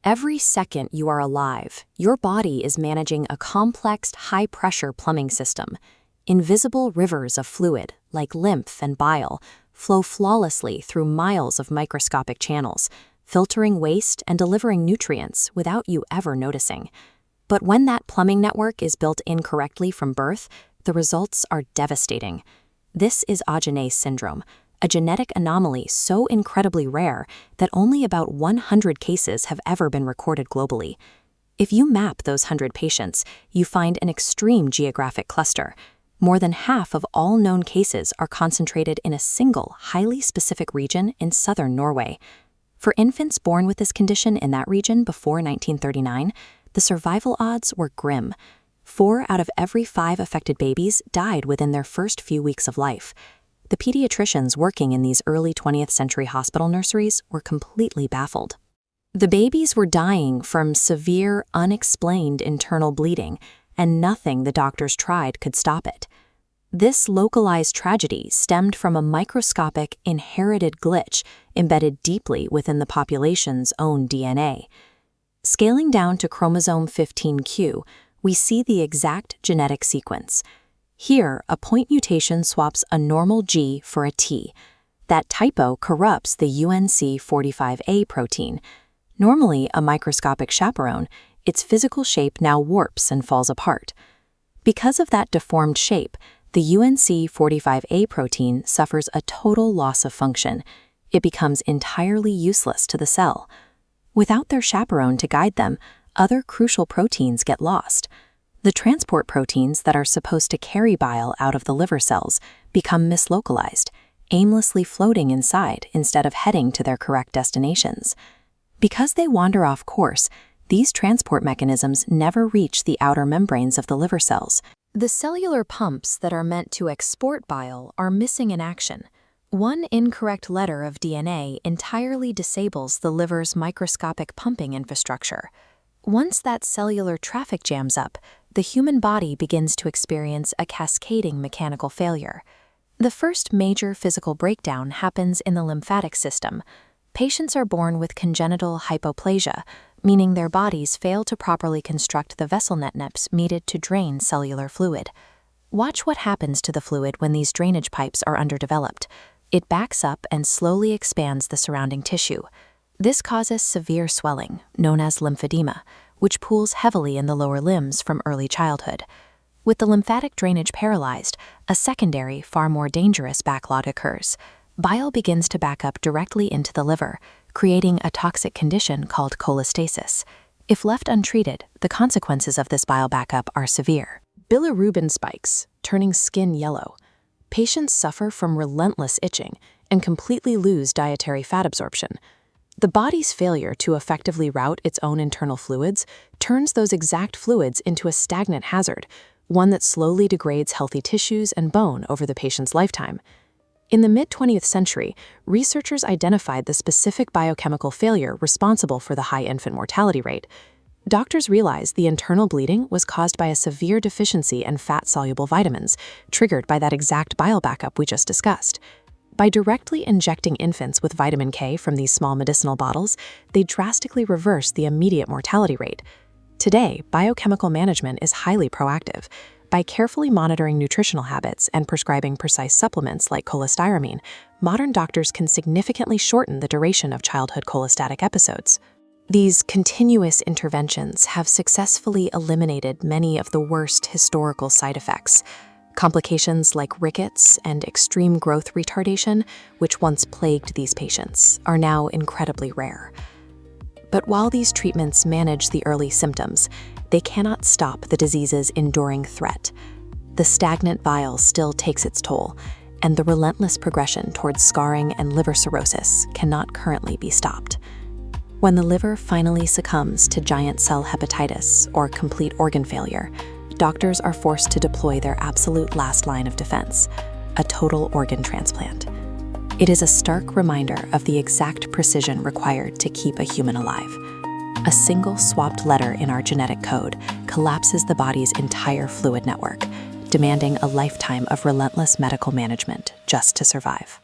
Every second you are alive, your body is managing a complex, high-pressure plumbing system. Invisible rivers of fluid, like lymph and bile, flow flawlessly through miles of microscopic channels, filtering waste and delivering nutrients without you ever noticing. But when that plumbing network is built incorrectly from birth, the results are devastating. This is Aagenaes syndrome, a genetic anomaly so incredibly rare that only about 100 cases have ever been recorded globally. If you map those 100 patients, you find an extreme geographic cluster. More than half of all known cases are concentrated in a single, highly specific region in southern Norway. For infants born with this condition in that region before 1939, the survival odds were grim. 4 out of every 5 affected babies died within their first few weeks of life. The pediatricians working in these early 20th century hospital nurseries were completely baffled. The babies were dying from severe, unexplained internal bleeding, and nothing the doctors tried could stop it. This localized tragedy stemmed from a microscopic, inherited glitch embedded deeply within the population's own DNA. Scaling down to chromosome 15q, we see the exact genetic sequence. Here, a point mutation swaps a normal G for a T. That typo corrupts the UNC45A protein. Normally a microscopic chaperone, its physical shape now warps and falls apart. Because of that deformed shape, the UNC45A protein suffers a total loss of function. It becomes entirely useless to the cell. Without their chaperone to guide them, other crucial proteins get lost. The transport proteins that are supposed to carry bile out of the liver cells become mislocalized, aimlessly floating inside instead of heading to their correct destinations. Because they wander off course, these transport mechanisms never reach the outer membranes of the liver cells. The cellular pumps that are meant to export bile are missing in action. One incorrect letter of DNA entirely disables the liver's microscopic pumping infrastructure. Once that cellular traffic jams up, the human body begins to experience a cascading mechanical failure. The first major physical breakdown happens in the lymphatic system. Patients are born with congenital hypoplasia, meaning their bodies fail to properly construct the vessel networks needed to drain cellular fluid. Watch what happens to the fluid when these drainage pipes are underdeveloped. It backs up and slowly expands the surrounding tissue. This causes severe swelling, known as lymphedema, which pools heavily in the lower limbs from early childhood. With the lymphatic drainage paralyzed, a secondary, far more dangerous backlog occurs. Bile begins to back up directly into the liver, creating a toxic condition called cholestasis. If left untreated, the consequences of this bile backup are severe. Bilirubin spikes, turning skin yellow. Patients suffer from relentless itching and completely lose dietary fat absorption. The body's failure to effectively route its own internal fluids turns those exact fluids into a stagnant hazard, one that slowly degrades healthy tissues and bone over the patient's lifetime. In the mid-20th century, researchers identified the specific biochemical failure responsible for the high infant mortality rate. Doctors realized the internal bleeding was caused by a severe deficiency in fat-soluble vitamins, triggered by that exact bile backup we just discussed. By directly injecting infants with vitamin K from these small medicinal bottles, they drastically reversed the immediate mortality rate. Today, biochemical management is highly proactive. By carefully monitoring nutritional habits and prescribing precise supplements like cholestyramine, modern doctors can significantly shorten the duration of childhood cholestatic episodes. These continuous interventions have successfully eliminated many of the worst historical side effects. Complications like rickets and extreme growth retardation, which once plagued these patients, are now incredibly rare. But while these treatments manage the early symptoms, they cannot stop the disease's enduring threat. The stagnant bile still takes its toll, and the relentless progression towards scarring and liver cirrhosis cannot currently be stopped. When the liver finally succumbs to giant cell hepatitis or complete organ failure, doctors are forced to deploy their absolute last line of defense, a total organ transplant. It is a stark reminder of the exact precision required to keep a human alive. A single swapped letter in our genetic code collapses the body's entire fluid network, demanding a lifetime of relentless medical management just to survive.